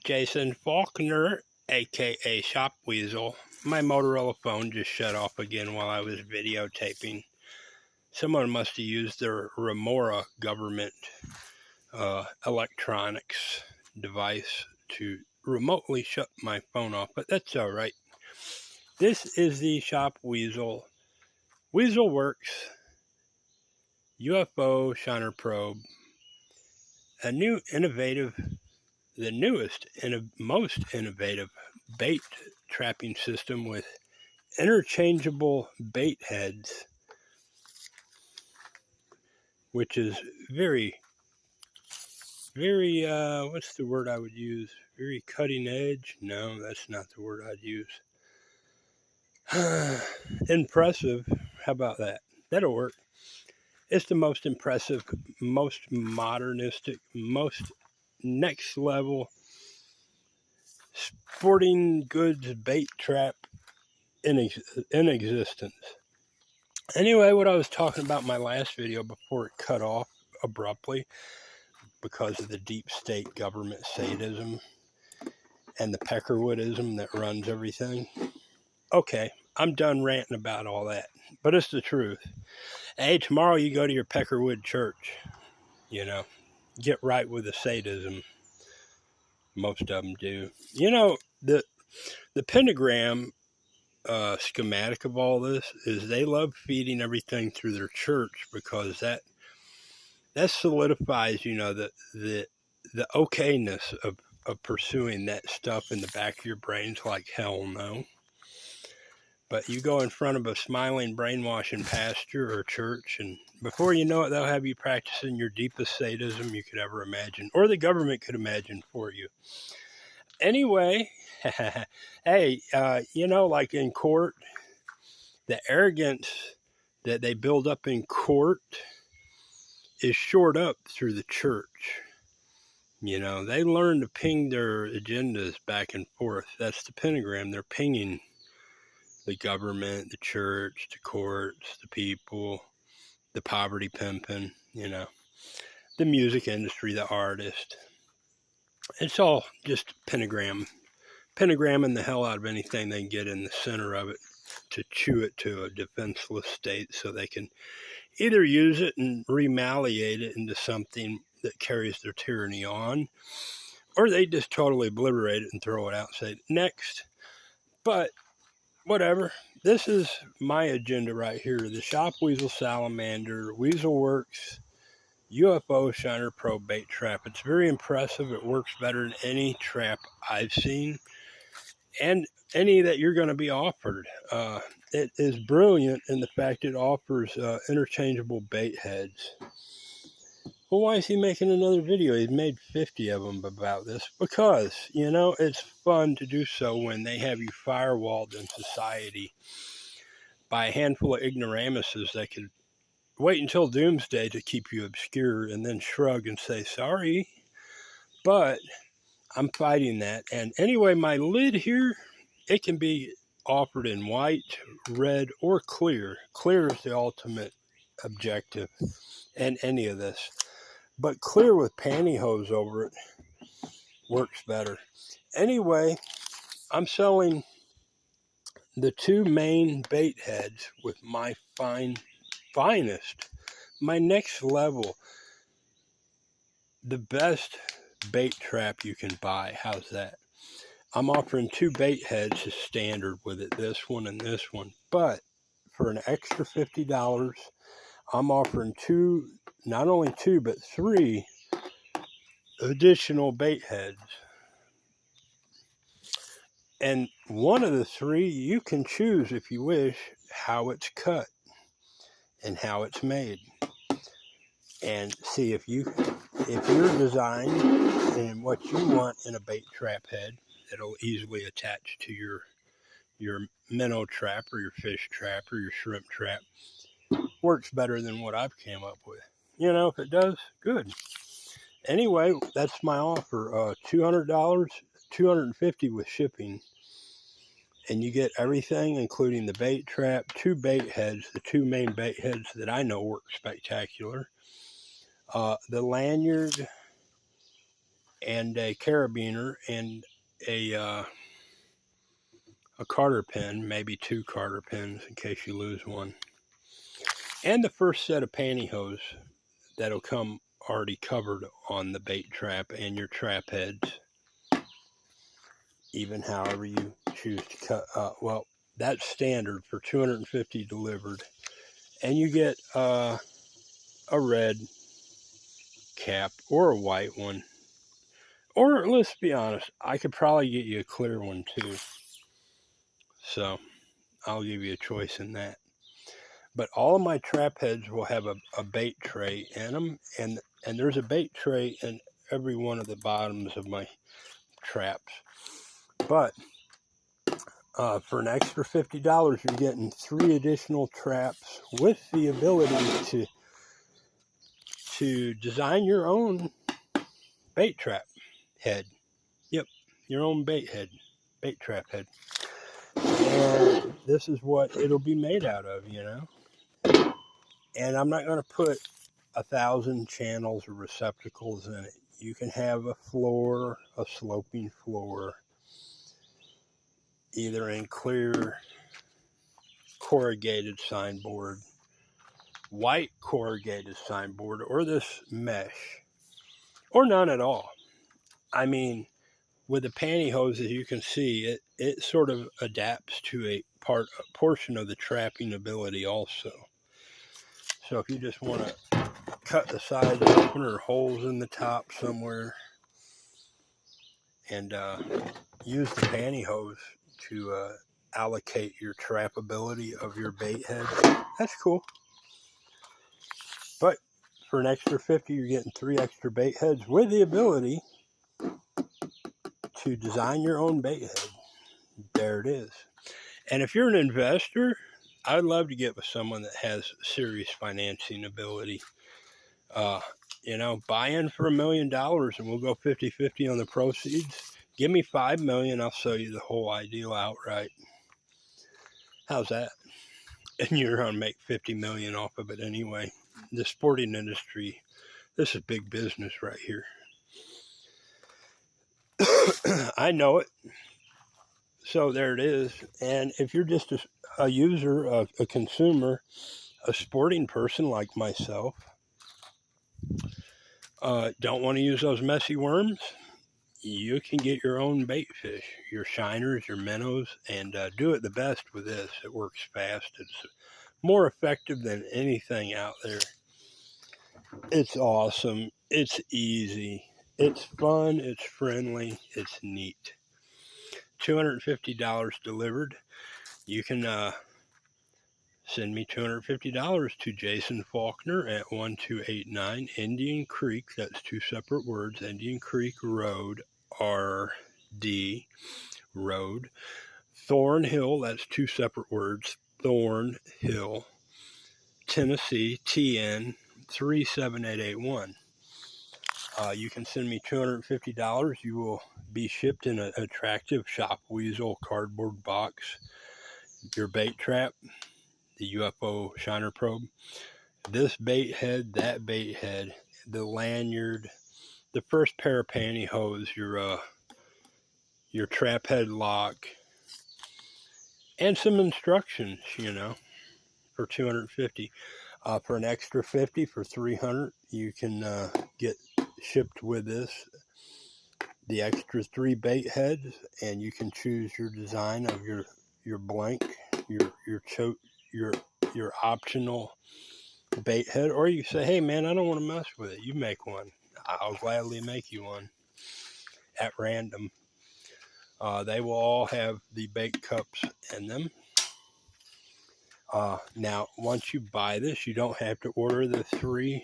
Jason Faulkner, aka Shop Weasel. My Motorola phone just shut off again while I was videotaping. Someone must have used their Remora government electronics device to remotely shut my phone off, but that's all right. This is the Shop Weasel. Weasel Works UFO Shiner Probe, a new innovative, the newest and most innovative bait trapping system with interchangeable bait heads, which is very, what's the word I would use? Very cutting edge? No, that's not the word I'd use. Impressive. How about that? That'll work. It's the most impressive, most modernistic, most next level sporting goods bait trap in existence. Anyway, what I was talking about in my last video before it cut off abruptly because of the deep state government sadism and the Peckerwoodism that runs everything. Okay, I'm done ranting about all that, but it's the truth. Hey, tomorrow you go to your Peckerwood church, get right with the sadism. Most of them do. The pentagram schematic of all this is they love feeding everything through their church because that solidifies, the okayness of pursuing that stuff in the back of your brains like hell no. But you go in front of a smiling, brainwashing pastor or church, and before you know it, they'll have you practicing your deepest sadism you could ever imagine, or the government could imagine for you. Anyway, hey, like in court, the arrogance that they build up in court is shored up through the church. They learn to ping their agendas back and forth. That's the pentagram. They're pinging the government, the church, the courts, the people, the poverty pimping, the music industry, the artist. It's all just pentagramming the hell out of anything they can get in the center of it to chew it to a defenseless state so they can either use it and remaliate it into something that carries their tyranny on, or they just totally obliterate it and throw it out and say, next. But whatever. This is my agenda right here. The Shop Weasel Salamander, Weasel Works UFO Shiner Pro Bait Trap. It's very impressive. It works better than any trap I've seen and any that you're going to be offered. It is brilliant in the fact it offers interchangeable bait heads. Well, why is he making another video? He's made 50 of them about this. Because, it's fun to do so when they have you firewalled in society by a handful of ignoramuses that could wait until doomsday to keep you obscure and then shrug and say, sorry, but I'm fighting that. And anyway, my lid here, it can be offered in white, red, or clear. Clear is the ultimate objective in any of this. But clear with pantyhose over it works better. Anyway, I'm selling the two main bait heads with my finest, my next level, the best bait trap you can buy. How's that? I'm offering two bait heads as standard with it, this one and this one. But for an extra $50, I'm offering not only two, but three additional bait heads. And one of the three, you can choose, if you wish, how it's cut and how it's made. And see if your design and what you want in a bait trap head that'll easily attach to your minnow trap or your fish trap or your shrimp trap works better than what I've came up with. If it does, good. Anyway, that's my offer. $200, $250 with shipping. And you get everything, including the bait trap, two bait heads, the two main bait heads that I know work spectacular. The lanyard, and a carabiner and a carter pin, maybe 2 carter pins in case you lose one, and the first set of pantyhose that'll come already covered on the bait trap and your trap heads, even however you choose to cut. Well, that's standard for $250 delivered, and you get a red cap or a white one, or let's be honest, I could probably get you a clear one too. So I'll give you a choice in that. But all of my trap heads will have a bait tray in them, and there's a bait tray in every one of the bottoms of my traps. But for an extra $50, you're getting 3 additional traps with the ability to design your own bait trap head. Yep, your own bait trap head. And this is what it'll be made out of, you know. And I'm not going to put 1,000 channels or receptacles in it. You can have a floor, a sloping floor, either in clear corrugated signboard, white corrugated signboard, or this mesh, or none at all. I mean, with the pantyhose, as you can see, it sort of adapts to a portion of the trapping ability also. So if you just want to cut the sides open or holes in the top somewhere and use the pantyhose to allocate your trap ability of your bait head, that's cool. But for an extra $50, you're getting 3 extra bait heads with the ability to design your own bait head. There it is. And if you're an investor, I'd love to get with someone that has serious financing ability. You know, buy in for $1 million and we'll go 50-50 on the proceeds. Give me $5 million, I'll sell you the whole ideal outright. How's that? And you're going to make $50 million off of it anyway. The sporting industry, this is big business right here. I know it. So there it is. And if you're just a user, a consumer, a sporting person like myself, don't want to use those messy worms, you can get your own bait fish, your shiners, your minnows, and do it the best with this. It works fast. It's more effective than anything out there. It's awesome. It's easy. It's fun. It's friendly. It's neat. $250 delivered. You can send me $250 to Jason Faulkner at 1289 Indian Creek. That's 2 separate words. Indian Creek Road, R.D. Road. Thornhill, that's 2 separate words. Thornhill, Tennessee, TN 37881. You can send me $250. You will be shipped in an attractive Shop Weasel cardboard box. Your bait trap, the UFO Shiner Probe, this bait head, that bait head, the lanyard, the first pair of pantyhose, your trap head lock, and some instructions, you know, for $250. For an extra $50, for $300, you can get shipped with this the extra 3 bait heads, and you can choose your design of your blank, your optional bait head, or you say, hey man, I don't want to mess with it. You make one. I'll gladly make you one at random. They will all have the bait cups in them. Now, once you buy this, you don't have to order the 3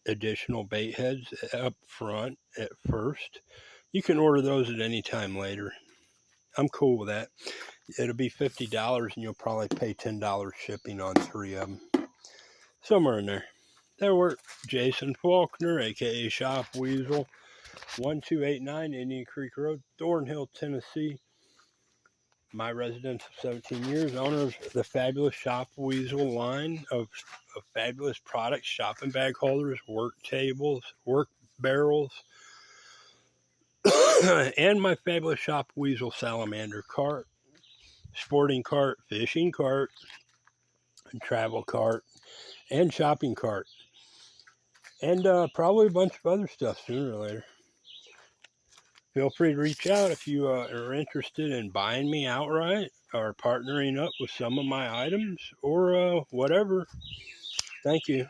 additional bait heads up front at first. You can order those at any time later. I'm cool with that. It'll be $50 and you'll probably pay $10 shipping on 3 of them. Somewhere in there. That'll work. Jason Faulkner, aka Shop Weasel, 1289 Indian Creek Road, Thornhill, Tennessee. My residence of 17 years, owner of the fabulous Shop Weasel line of fabulous products, shopping bag holders, work tables, work barrels, and my Fabulous Shop Weasel Salamander cart, sporting cart, fishing cart, and travel cart, and shopping cart, and probably a bunch of other stuff sooner or later. Feel free to reach out if you are interested in buying me outright or partnering up with some of my items or whatever. Thank you.